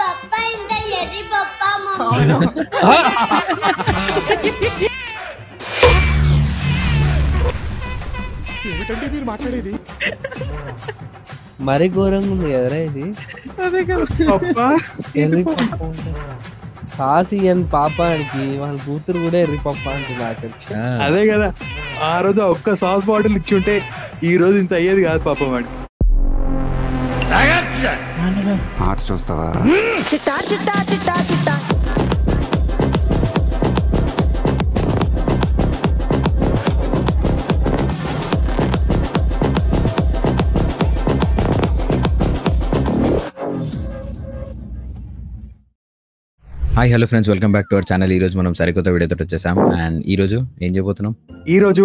పప్పా ఇంత ఎర్రి పప్పా ఏమిటంటే మీరు మాట్లాడేది? మరి ఘోరంగా ఉంది కదరా ఇది. సాసి అని పాపానికి వాళ్ళ కూతురు కూడా ఎర్రి పప్ప అంటుంది ఆఖరికి. అదే కదా, ఆ రోజు ఒక్క సాస్ బాటిల్ ఇచ్చి ఉంటే ఈ రోజు ఇంత అయ్యేది కాదు పాపం వాడి. ఆర్ట్స్ చూస్తావా? Hi hello friends, welcome back to our channel. ఈ రోజు మనం సరికొత్త వీడియోతో వచ్చేసాం. అండ్ ఈ రోజు ఏం చేయబోతున్నాం? ఈ రోజు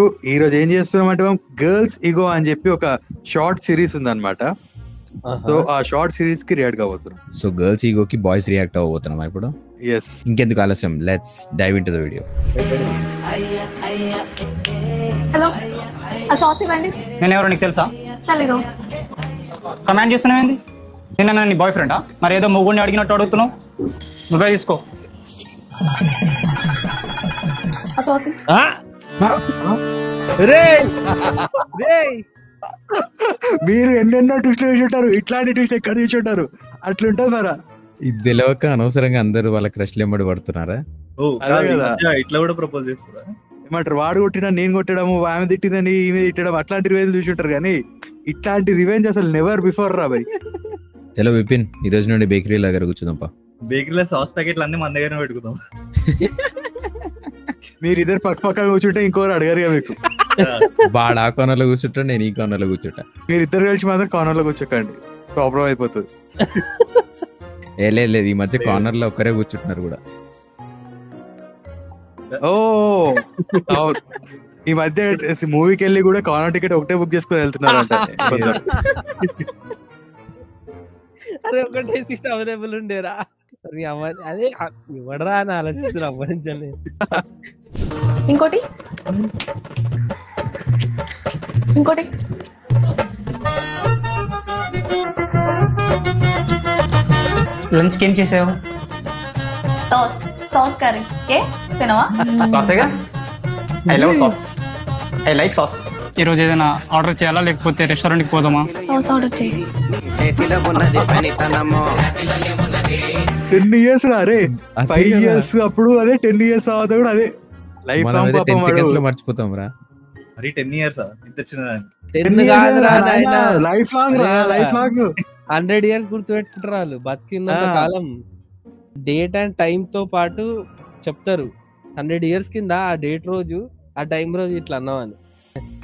ఏం చేస్తున్నాం అంటే గర్ల్స్ ఇగో అని చెప్పి ఒక షార్ట్ సిరీస్ ఉందన్నమాట. సో ఆ షార్ట్ సిరీస్ కి రియాక్ట్ కాబోతున్నాం. సో గర్ల్స్ ఈగోకి బాయ్స్ రియాక్ట్ అవ్వబోతున్నాం ఇప్పుడు. yes, ఇంకెందుకు ఆలస్యం, let's dive into the video. Hello, ఆ సాస్ ఇవ్వండి. నేను ఎవరో నీకు తెలుసా? తెలీదు. కమాండ్ చేస్తున్నావేంది? నిన్న నీ బాయ్ ఫ్రెండా? మరి ఏదో మొగుడిని అడిగినట్టు అడుగుతున్నావు. నువ్వే తీసుకో. ఆ సాస్ మీరు ఎన్నెన్నో ట్విస్ట్ వేసి ఉంటారు, ఇట్లాంటి ట్విస్ట్ ఎక్కడ చూసి ఉంటారు? అట్లుంటది మరా. ఇది తెలియక అనవసరంగా అందరూ వాళ్ళ క్రష్లు ఎంబడి పడుతున్నారా? ఇట్లా కూడా ప్రపోజ్ చేస్తారా? ఏమంటారు, వాడు కొట్టినా నేను కొట్టడము, ఆమె తిట్టిందని ఈమె తిట్టడం, అట్లాంటి రివెంజ్ చూసి ఉంటారు. కానీ ఇట్లాంటి రివెంజ్ అసలు నెవర్ బిఫోర్ రా బై. చలో విపిన్, ఈ రోజు నుండి బేకరీ దగ్గర కూర్చుందాంపా. బేకరీలో సాస్ ప్యాకెట్లు అన్ని మన దగ్గర పెట్టుకుందాం. మీరు ఇద్దరు పక్క పక్కన కూర్చుంటే ఇంకోరు అడగారు మీకు. వాడు ఆ కార్నర్లో కూర్చుంటా, నేను ఈ కార్నర్లో కూర్చుంటా. మీరు ఇద్దరు కలిసి మాత్రం కార్నర్ లో కూర్చోకండి, ప్రాబ్లం అయిపోతుంది. లేదు, ఈ మధ్య కార్నర్ లో ఒక్కరే కూర్చుంటున్నారు కూడా. ఓ ఈ మధ్య మూవీకి వెళ్ళి కూడా కార్నర్ టికెట్ ఒకటే బుక్ చేసుకుని వెళ్తున్నారు అంట. అదే ఒకటే సీట్ అవైలబుల్ ఉండేరా, అదే ఇవ్వడరా అని ఆలోచిస్తున్నా అవ్వరించలే. ఇంకోటి లంచ్ ఏం చేసావు? Sauce curry. ఏ తినవా? సాసేగా. I love sauce, I like sauce. ఈ రోజు ఏదైనా ఆర్డర్ చేయాలా లేకపోతే రెస్టారెంట్ కి పోదామా? సాస్ ఆర్డర్ చేయి. 10 years రే, 5 years అప్పుడు అదే, 10 years తర్వాత కూడా అదే. లైఫ్ లాంగ్ పాపం వాడు మర్చిపోతాం రా. మరి 10 years ఇంత చిన్న లైఫ్ లాంగ్ రా, లైఫ్ లాంగ్ 100 years గుర్తుపెట్టుకుంటారు వాళ్ళు బతికినంత కాలం. డేట్ అండ్ టైం తో పాటు చెప్తారు. 100 years కింద ఆ డేట్ రోజు, ఆ టైం రోజు ఇట్లా అన్నామని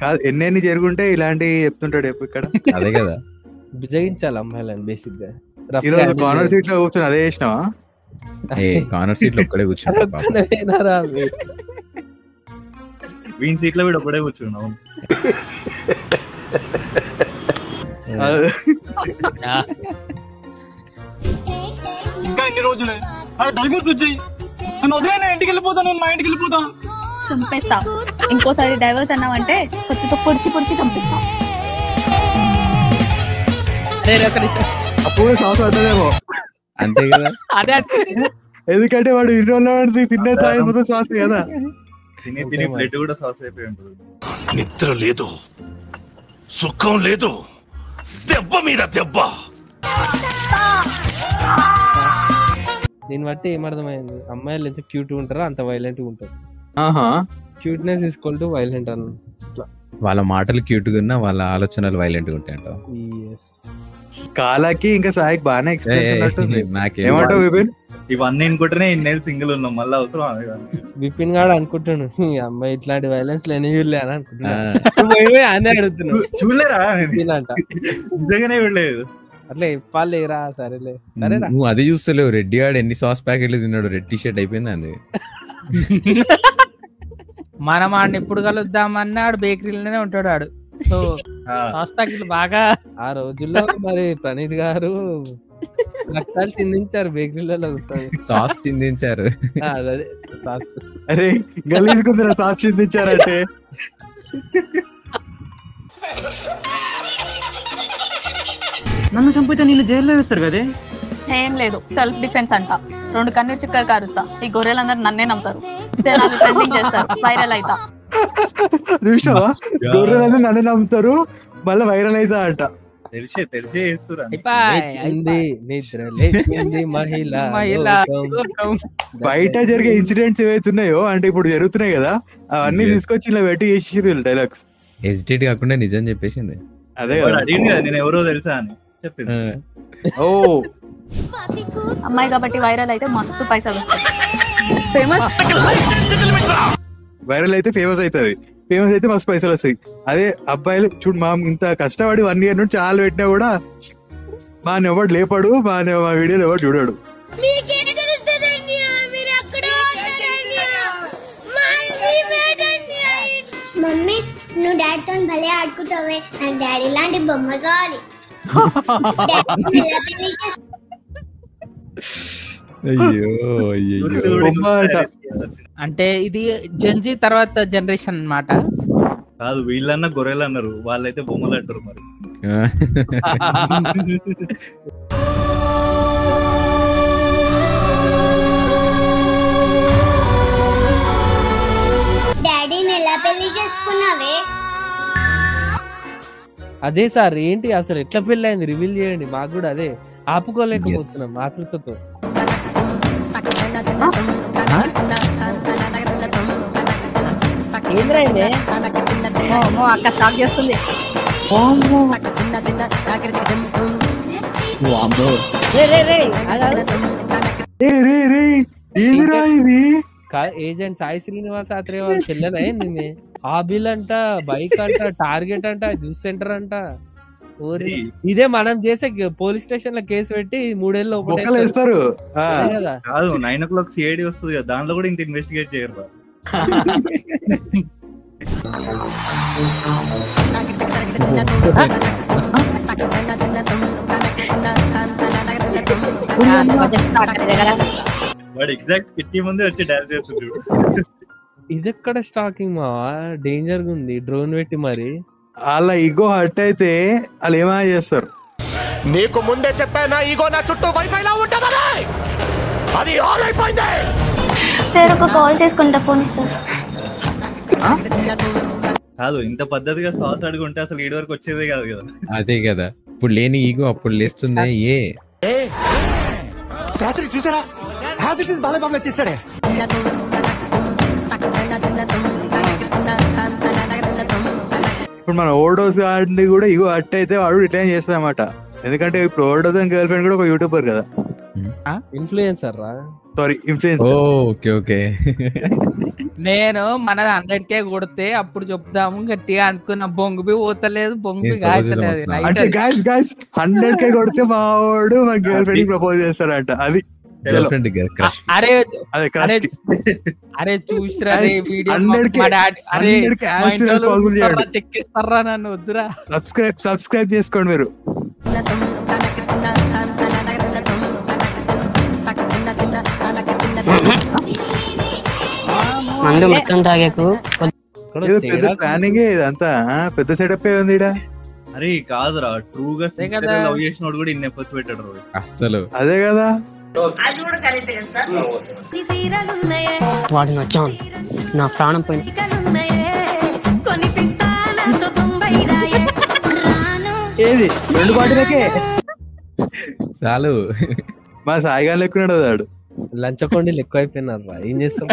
కాదు. ఎన్ని జరుగుంటే ఇలాంటివి చెప్తుంటాడు ఇక్కడ. అదే కదా, బిజగించాలి అమ్మాయిలని బేసిక్ గా. ఈ రోజు కార్నర్ సీట్ లో కూర్చొని అదే చేసినావా? కార్నర్ సీట్ లో ఒక్కడే కూర్చున్నా. వీన్ సీట్ లో కూడా ఒక్కడే కూర్చున్నావు. ఇంకా ఎన్ని రోజులే? డైవర్స్ వచ్చాయి. నన్ను వదిలేనా? ఇంటికి వెళ్ళిపోతా, నేను మా ఇంటికి వెళ్ళిపోతా. చంపేస్తా. ఇంకోసారి డైవర్స్ అన్నావంటే కొత్తతో పొడిచి చంపేస్తా. అప్పుడు సాస్ అవుతుందేమో. అంతే కదా, ఎందుకంటే వాడు ఇంట్లో తినే తాయి మొత్తం సాస్ కదా. తిని ప్లేట్ కూడా సాస్ అయిపోయి ఉంటుంది. నిద్ర లేదు, సుఖం లేదు, దెబ్బ మీద దెబ్బ. దీన్ని బట్టి ఏమర్థమైంది, అమ్మాయిలు ఎంత క్యూట్ ఉంటారో అంత వైలెంట్ ఉంటారు. Cuteness is equal to violent అన్న. వాళ్ళ మాటలు క్యూట్ గా ఉన్నా వాళ్ళ ఆలోచనలు వైలెంట్ గా ఉంటాయంట. కాలాకి ఇంకా సాయికి బాగానే ఎక్స్పీరియన్స్. నాకేమంటావు విపిన్? ఇవన్నీ అనుకుంటేనే ఇన్నేళ్ళు సింగిల్ ఉన్నాం. మళ్ళీ అవుతాం విపిన్ గాడు అనుకుంటాను, ఈ అమ్మాయి ఇట్లాంటి వైలెన్స్ లేని చూడలే అని అనుకుంటున్నా. అని అడుగుతున్నావు. చూడలేరా? నిజంగానే చూడలేదు. అట్లా చెప్పాలేరా. సరేలే, సరేరా. నువ్వు అది చూస్తలేవు. రెడ్డి గాడు ఎన్ని సాస్ ప్యాకెట్లు తిన్నాడు, రెడ్ టీ షర్ట్ అయిపోయింది అంది. మనం ఆడిని ఎప్పుడు కలుద్దామన్నాడు, బేకరీలోనే ఉంటాడు ఆడు. సో సాస్ ప్యాకెట్లు బాగా ఆ రోజుల్లో మరి ప్రణీత్ గారు రక్తాలు చిందించారు బేకరీలలో. సాస్ చిందించారు. అదే సాస్. అరే గలీజ్గుందిరా సాస్ చిందించారంటే. నన్ను చంపితే నీళ్ళు జైల్లో వేస్తారు కదే. ఏం లేదు, సెల్ఫ్ డిఫెన్స్ అంట. 2 కన్నీరు చిక్కలు కారుస్తా, ఈ గొర్రెలందరూ నన్నే నమ్ముతారు, ట్రెండింగ్ చేస్తారు, వైరల్ అయితా. చూసావా, గొర్రెలందరూ నన్ను నమ్ముతారు, మళ్ళీ వైరల్ అయితా అంట. తెలిసే చేస్తురా. బయట జరిగే ఇన్సిడెంట్స్ ఏవైతున్నాయో అంటే ఇప్పుడు జరుగుతున్నాయి కదా, అవన్నీ తీసుకొచ్చి ఇలా పెట్టి చేసి డైలాగ్స్ హెసిటేట్ కాకుండా నిజం చెప్పేసింది. అదే అడిగింది కదా నేను ఎవరో తెలుసా అని చెప్పింది. ఓ అమ్మాయి కాబట్టి వైరల్ అయితే మస్తు పైసలు వస్తాయి. ఫేమస్ వైరల్ అయితే ఫేమస్ అవుతుంది, ఫేమస్ అయితే మస్తు పైసలు వస్తాయి. అదే అబ్బాయిలు చూడు, మా ఇంత కష్టపడి 1 year నుండి చాలా పెట్టినా కూడా మా ఎవడు లేపాడు, మా వీడియోలు ఎవడు చూడాడు. మమ్మీ నువ్వు డాడీతో భలే ఆడుకుంటావే, నాకు డాడీ లాంటి బొమ్మ కావాలి. అంటే ఇది జెన్జీ తర్వాత జనరేషన్ అన్నమాట. కాదు, వీళ్ళన్నా గొర్రెలు అన్నారు, వాళ్ళైతే బొమ్మలు అంటారు మరి. డాడీని ఎలా పెళ్లి చేసుకున్నావే? అదే సార్, ఏంటి అసలు ఎట్లా పెళ్లి అయింది రివీల్ చేయండి, మాకు కూడా అదే ఆపుకోలేకపోతున్నాం ఆతృతతో. అక్క స్టాప్ చేస్తుంది. ఏజెంట్ సాయి శ్రీనివాస్ ఆత్రేయ వాళ్ళ చెల్లెనా నిన్నే? ఆబిల్ అంట, బైక్ అంట, టార్గెట్ అంట, జ్యూస్ సెంటర్ అంట. ఇదే మనం చేసే పోలీస్ స్టేషన్ లో కేసు పెట్టి 3 ఏళ్ళు వేస్తారు కదా. కాదు, 9 o'clock CID వస్తుంది కదా, దాంట్లో కూడా ఇంత ఇన్వెస్టిగేట్ చేయరు. వాడు ఎగ్జాక్ట్ కిట్టి ముందే వచ్చి డాన్స్ చేస్తుంది. ఇది ఎక్కడ స్టాకింగ్ మా డేంజర్ గా ఉంది, డ్రోన్ పెట్టి మరి. వాళ్ళ ఈగో హర్ట్ అయితే వాళ్ళు ఏమైనా చేస్తారు. నీకు ముందే చెప్పానా, ఈగో నా చుట్టూ వైఫై లా ఉంటదని. అది ఆన్ అయిపోయింది. సార్ ఒక కాల్ చేసుకుంటా ఫోన్ ఇస్తారు. కాదు, ఇంత పద్ధతిగా సాస్ అడుగుంటే అసలు ఈడి వరకు వచ్చేదే కాదు కదా. అదే కదా, ఇప్పుడు లేని ఈగో అప్పుడు లేస్తుంది. శాస్త్రి చూసారా, బాలబాబులో చేశాడే. ఇప్పుడు మన ఓవర్డోస్ ఆడింది కూడా ఇగో హర్ట్ అయితే వాడు రిటైన్ చేస్తాడన్నమాట. ఎందుకంటే ఇప్పుడు ఓవర్డోస్ గర్ల్ ఫ్రెండ్ కూడా ఒక యూట్యూబర్ కదా, ఇన్ఫ్లుయెన్సర్ రా, సారీ ఇన్ఫ్లుయెన్సర్. Okay okay. నేను మన 100K కొడితే అప్పుడు చెప్దాము గట్టిగా అనుకున్న, బొంగు పోతలేదు, బొంగు గాయలేదు. అంటే గాయస్ 100K కొడితే మా వాడు మా గర్ల్ ఫ్రెండ్ ప్రపోజ్ చేస్తారంట. అది అరే చూసిరా చెక్కిస్తారా నన్ను, వద్దురా. సబ్స్క్రైబ్ చేసుకోండి మీరు. మందు మొత్తం తాగేకు పెద్ద ప్లానింగ్ ఇదంతా, పెద్ద సెటప్ ఉంది ఈడ. అరే కాదురా, ట్రూగా లవ్ చేసినోడు కూడా ఇన్ని ఎఫర్ట్స్ పెట్టాడు అస్సలు. అదే కదా, వాడు నచ్చాను, నా ప్రాణం పోయింది. ఏది 2 బాటిలకే చాలు. మా సాయిగా లెక్కున్నాడు వాడు. లంచకొండలు ఎక్కువ అయిపోయినారు, ఏం చేస్తాం.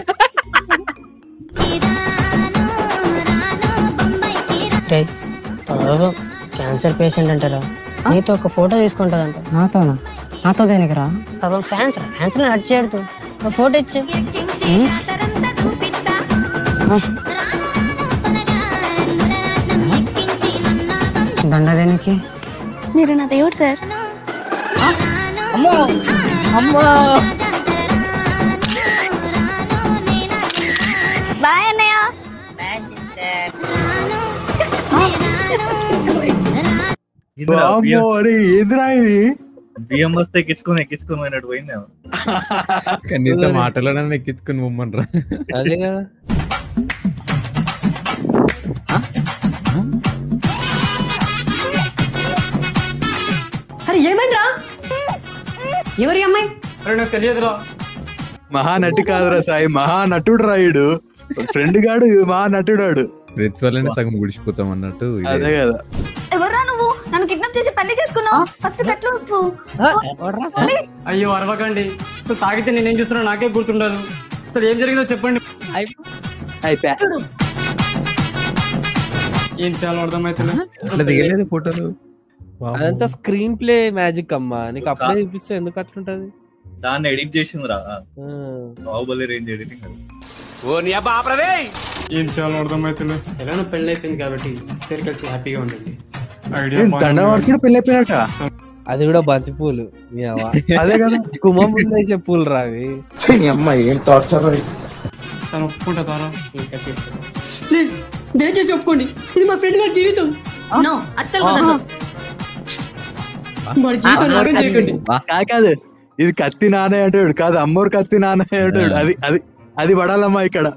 క్యాన్సర్ పేషెంట్ అంటారా, నీతో ఒక ఫోటో తీసుకుంటాదంట. నాతోనా? నాతో దేనికిరా? ఫ్యాన్స్ ఫ్యాన్స్ హట్ చేయడు, ఫోటో ఇచ్చి. దండ దేనికి? మీరు నా దేవుడు సార్. అమ్మో అమ్మో. బాయ్ అన్నయ్య. ఎదురా ఇది బియ్యం వస్తే ఎక్కించుకొని పోయినట్టు పోయిందేమో. కనీసం మాటలోనే ఎక్కించుకొని పొమ్మనరా. అదే కదా. అరే ఏమైందిరా? ఎవరి అమ్మాయి? అరే నాకు తెలియదురా. మహానటి కాదురా సాయి, మహానటుడు రాయుడు. ఫ్రెండ్ గాడు మహానటుడాడు. ప్రిన్సిపల్ అని సగం గుడిచిపోతాం అన్నట్టు. అదే కదా. ఎవర్రా నువ్వు? నన్ను కిడ్నాప్ చేసి పెళ్లి చేసుకున్నావు. ఫస్ట్ కట్లు. అయ్యో అరవకండి. అసలు తాగితే నేనేం చూస్తున్నా నాకే గుర్తుండదు. అసలు ఏం జరిగిందో చెప్పండి. ఏం చేయాలో అర్థమైతే ఫోటోలు. అదంతా స్క్రీన్ ప్లే మ్యాజిక్ అమ్మా. నీకు అప్పుడే చూపిస్తే ఎందుకు అట్లుంటది? దాన్ని ఎడిట్ చేసిందిరా బాహుబలి రేంజ్ ఎడిటింగ్. ఏం చేయాలో అర్థమైతే. ఎలా పెళ్లి అయిపోయింది కాబట్టి ఇద్దరు కలిసి హ్యాపీగా ఉంటుంది. దండవార్సుడు పెళ్లి అయిపోయినట. అది కూడా బంతి పూలు. అదే కదా, కుమ్మం ముందేసే పూలు రావి. ఏం టార్చర్. తను ఒప్పుకుంటారా? ప్లీజ్ దయచేసి ఒప్పుకోండి. ఇది మా ఫ్రెండ్ గారి జీవితం. వాడి జీవితం నాశనం చేయకండి. కాదు, ఇది కత్తి నానే అంటాడు. కాదు, అమ్మోరు కత్తి నానే అంటాడు. అది అది అది పడాలమ్మా ఇక్కడ.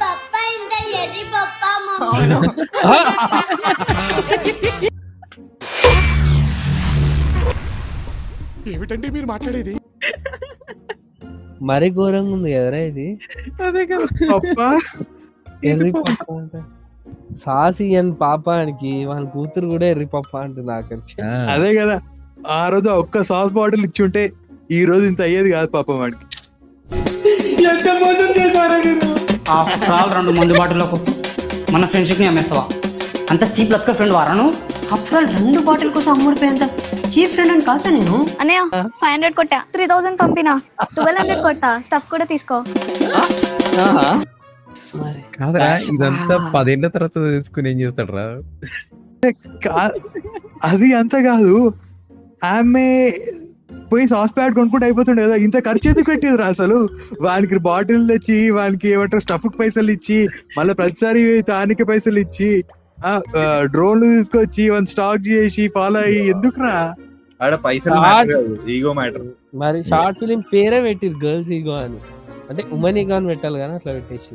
పప్పా ఇంత ఎర్రి పప్పా ఏమిటండి మీరు మాట్లాడేది? మరి ఘోరంగా ఉంది కదరా ఇది. అదే కదా పప్పా. ఎర్రి పప్ప అంటే సాసి అని పాపానికి వాళ్ళ కూతురు కూడా ఎర్రి పప్ప అంటుంది ఆఖరికి. అదే కదా, ఆ రోజు ఒక్క సాస్ బాటిల్ ఇచ్చి ఉంటే ఈ రోజు ఇంత అయ్యేది కాదు పాపం వాడికి. ఎంత మోసం చేశారా నేను? ఆఫ్టర్ ఆల్ 2 మందు బాటిల్ కోసం మన ఫ్రెండ్షిప్ ని అమ్మేస్తావా? అంత చీప్ లక్క ఫ్రెండ్ వారా నువ్వు? ఆఫ్టర్ ఆల్ 2 బాటిల్ కోసం అమ్ముడిపోయేంత చీప్ ఫ్రెండ్ అని కాదు నేను. అన్నయ్య 500 కొట్టా, 3000 పంపినా, 1200 కొట్టా. స్టఫ్ కూడా తీసుకో. కాదరా, ఇదంతా 10 ఏళ్ల తర్వాత తెలుసుకుని ఏం చేస్తాడు రా? అది అంత కాదు, ఆమె పోయి సాస్ ప్యాడ్ కొనుక్కుంటే అయిపోతుండే కదా. ఇంత ఖర్చు ఎందుకు పెట్టిందిరా అసలు? వానికి బాటిల్ తెచ్చి, వానికి ఏమంటారు స్టఫ్ పైసలు ఇచ్చి, మళ్ళీ ప్రతిసారి తానికి పైసలు ఇచ్చి, డ్రోన్లు తీసుకొచ్చి వన్ స్టాక్ చేసి ఫాలో అయ్యి ఎందుకురా? ఆడ పైసలు ఈగో మ్యాటర్. మరి షార్ట్ ఫిలిం పేరే పెట్టిరు గర్ల్స్ ఈగో అని. అంటే ఉమెన్ ఈగో అని పెట్టాలి కానీ అట్లా పెట్టేసి.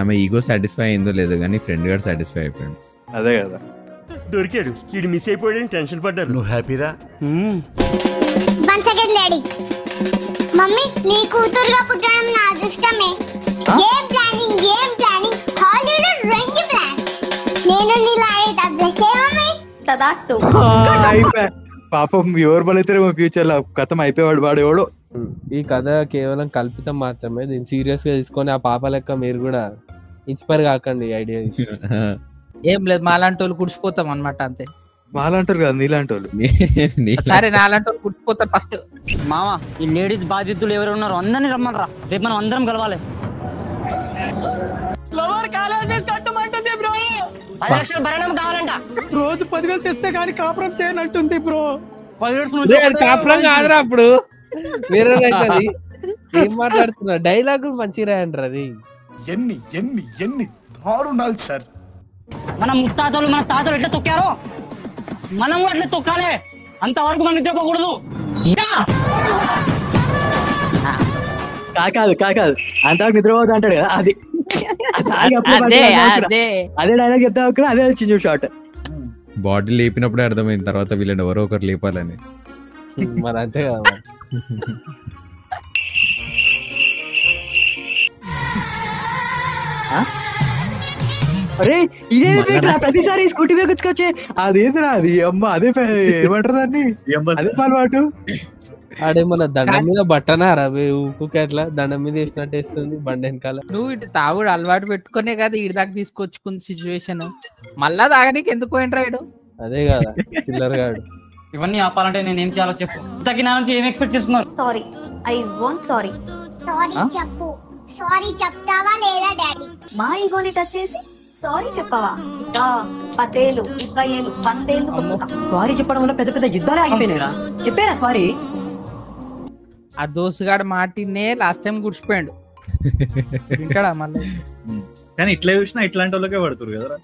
ఆమె ఈగో సాటిస్ఫై అయిందో లేదో కానీ ఫ్రెండ్ గారు సాటిస్ఫై అయిపోయాడు. అదే కదా, దొరికాడు. ఇది మిస్ అయిపోయాడని టెన్షన్ పడ్డారు. నువ్వు హ్యాపీరా? One second daddy. మమ్మీ, నీ కూతురుగా పుట్టడం నా అదృష్టమే. ఏం ప్లానింగ్ హాలీవుడ్ రేంజ్ ప్లాన్. నేను నీలాగే డబ్బులు మమ్మీ. తదాస్తు. పాపం ఎవరు బలైతారేమో ఫ్యూచర్ లో. కథం అయిపోయాడు వాడు ఎవడో. ఈ కథ కేవలం కల్పితం మాత్రమే. దీన్ని సీరియస్ గా తీసుకొని ఆ పాప లెక్క మీరు కూడా ఇన్స్పైర్ కాకండి ఐడియా. ఏం లేదు, మాలాంటి వాళ్ళు కుడిచిపోతాం అనమాట అంతే. మాలాంటారు కదా, నీలాంటి వాళ్ళు. సరే, నాలాంటి వాళ్ళు కుడిచిపోతారు ఫస్ట్. మామా, ఈ లేడీస్ బాధితులు ఎవరు ఉన్నారు అందరినీ రమ్మనరా. రేపు మనం అందరం కలవాలి. రోజు 10,000 తెస్తే కానీ కాపురం చేయనంటుంది బ్రో. 10 years కాపురం కాదురా అప్పుడు. వేరే ఏం మాట్లాడుతున్నా? డైలాగులు మంచిగా రాయండి. అది ఎన్ని ఎన్ని ఎన్ని దారుణాలు సార్. మన ముత్తాతలు మన తాతలు ఎట్లా తొక్కారో మనం కూడా ఎట్లా తొక్కాలి. అంతవరకు మనం నిద్రపోకూడదు. కాదు అంతవరకు నిద్రపోదు అంటాడు కదా. అది అదే డైలాగ్ చెప్తా. అదే వచ్చింది షార్ట్. బాటిల్ లేపినప్పుడే అర్థమైంది తర్వాత వీళ్ళని ఎవరో ఒకరు లేపాలని. మరి అంతే కదా. అరే ఇదే ప్రతిసారి స్కూటీ వేకొచ్చుకొచ్చే. అదేదిరా అది అమ్మ. అదే ఏమంటారు దాన్ని? అదే అలవాటు. ఆడే మన దండం మీద బట్టనారా అట్లా దండం మీద వేసినట్టు వేస్తుంది బండి వెనకాల. నువ్వు ఇటు తాగుడు అలవాటు పెట్టుకునే కదా ఈడి దాకా తీసుకొచ్చుకుంది సిచ్యువేషన్. మళ్ళా తాగడానికి ఎందుకు పోయిండ్రాడు? అదే కదా చిల్లర్ గాడు. ఇవన్నీ ఆపాలంటే నేను ఏం చేయాలో చెప్పు. తగ్గిన నుంచి ఏం ఎక్స్పెక్ట్ చేస్తున్నారు? Sorry, I want sorry. చెప్పు. సారీ చెప్తావా లేదా డాడీ? మా ఈగోని టచ్ చేసి సారీ చెప్పావా? 10 ఏళ్ళు, 20 ఏళ్ళు, 100 ఏళ్ళు. సారీ చెప్పడం వల్ల పెద్ద పెద్ద యుద్ధాలే ఆగిపోయినారా? చెప్పారా సారీ? ఆ దోసుగాడు మాటినే లాస్ట్ టైం గుడిచిపోయాడు. ఇంకా మళ్ళీ కానీ ఇట్లా చూసినా ఇట్లాంటి వాళ్ళకే పడుతురు కదా.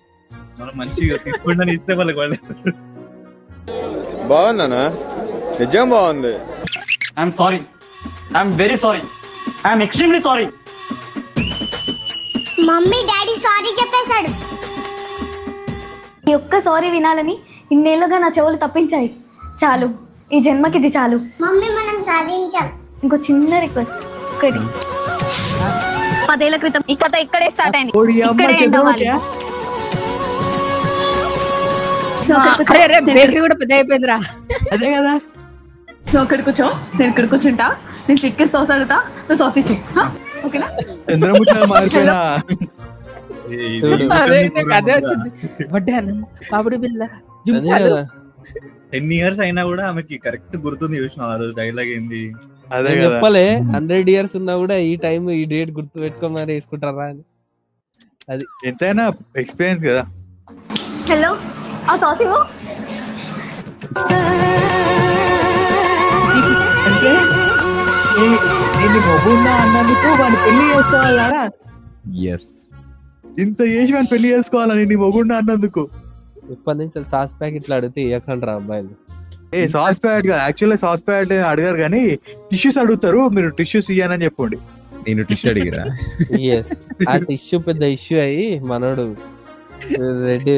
మనం మంచిగా తీసుకుంటాను ఇస్తే వాళ్ళకి పడలేదు. బాగుందనా? నిజం బాగుంది. I'm sorry, I'm very sorry, I'm extremely sorry. Mummy daddy sorry చెప్పేశాడు. ఈ ఒక్క సారీ వినాలని ఇన్నేళ్ళుగా నా చెవులు తప్పించాయి. చాలు, ఈ జన్మకి ఇది చాలు. మమ్మీ మనం సాధించాం. ఇంకో చిన్న రిక్వెస్ట్ ఒకటి. 10 ఏళ్ల క్రితం ఈ కథ ఇక్కడే స్టార్ట్ అయింది. ఇక్కడే end అవ్వాలి. బేకరీ కూడా పెద్ద అయిపోయిందిరా. అదే కదా. నువ్వు అక్కడ కూర్చో, నేను ఇక్కడ కూర్చుంటా. నేను చిక్కి సాస్ అడుగుతా, నువ్వు సాస్ ఇచ్చి. ఓకేనా? చంద్రముఖి మారిపోయినా అదే వచ్చింది. పాపిడి బిల్ల 10 years అయినా కూడా ఆమెకి కరెక్ట్ గుర్తుంది. చూసిన ఆ రోజు డైలాగ్ ఏంది అదే చెప్పలే. 100 years ఉన్నా కూడా ఈ టైం ఈ డేట్ గుర్తు పెట్టుకో మరి వేసుకుంటారా అని. అది ఎంతైనా ఎక్స్పీరియన్స్ కదా. హలో, ఆ సాస్ ఇవ్వు. నేను మొగున్నా అన్నందుకు వాడిని పెళ్లి చేసుకోవాలా? ఎస్, ఇంత చేసి వాడిని పెళ్లి చేసుకోవాలా నీ మొగున్నా అన్నందుకు? ఇప్పటి నుంచి సాస్ ప్యాకెట్లు అడిగితే ఇవ్వకండి రా అబ్బాయిలు. సాస్ ప్యాకెట్ కాదు, యాక్చువల్లీ సాస్ ప్యాకెట్ అడిగారు కానీ టిష్యూస్ అడుగుతారు. మీరు టిష్యూస్ ఇయ్యానని చెప్పండి. నేను టిష్యూ అడిగిరా? ఎస్, ఆ టిష్యూ పెద్ద ఇష్యూ అయ్యి మనోడు రెడ్.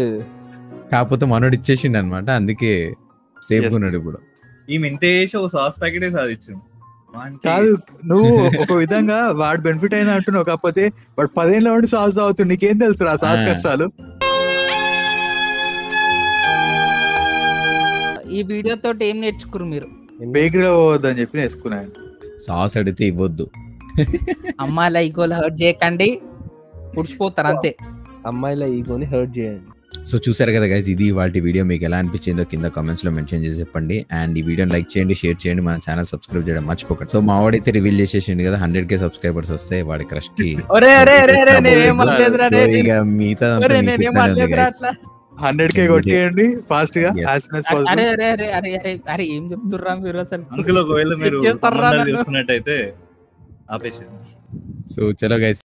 కాకపోతే మనోడు ఇచ్చేసిండు అనమాట, అందుకే సేఫ్ ఉన్నాడు ఇప్పుడు. ఈమె ఇంత చేసి ఒక సాస్ ప్యాకెటే సాధించింది. కాదు, నువ్వు ఒక విధంగా వాడు బెనిఫిట్ అయినా అంటున్నావు. కాకపోతే వాడు 10 ఏళ్ళ నుండి సాస్ తాగుతుంది. నీకేం తెలుసు ఆ సాస్ కష్టాలు? ఈ వీడియో తోటి ఏం నేర్చుకురు మీరు? బేకరీలో పోవద్దని చెప్పి నేర్చుకున్నాను. సాస్ అడిగితే ఇవ్వద్దు. అమ్మాయిల ఈగోలు హర్ట్ చేయకండి, పుడిచిపోతారు అంతే. అమ్మాయిల ఈగోని హర్ట్ చేయండి. సో చూసారు కదా గైస్, ఇది వాటి వీడియో. మీకు ఎలా అనిపించిందో కింద కామెంట్స్ లో మెన్షన్ చేసి చెప్పండి. అండ్ ఈ వీడియోని లైక్ చేయండి, షేర్ చేయండి, మన ఛానల్ సబ్స్క్రైబ్ చేయడం మర్చిపోకండి. సో మా వాడైతే రివీల్ చేసేసింది కదా 100K సబ్స్క్రైబర్స్ వస్తే వాడి క్రష్ కి ఇక మిగతా 100K కొట్టేయండి ఫాస్ట్ గా. ఏం చెప్తుర్రా మీరు అసలు? అంకుల్ ఒకవేళ మీరు చూస్తున్నట్టయితే ఆపేసి. సో చలో గైస్.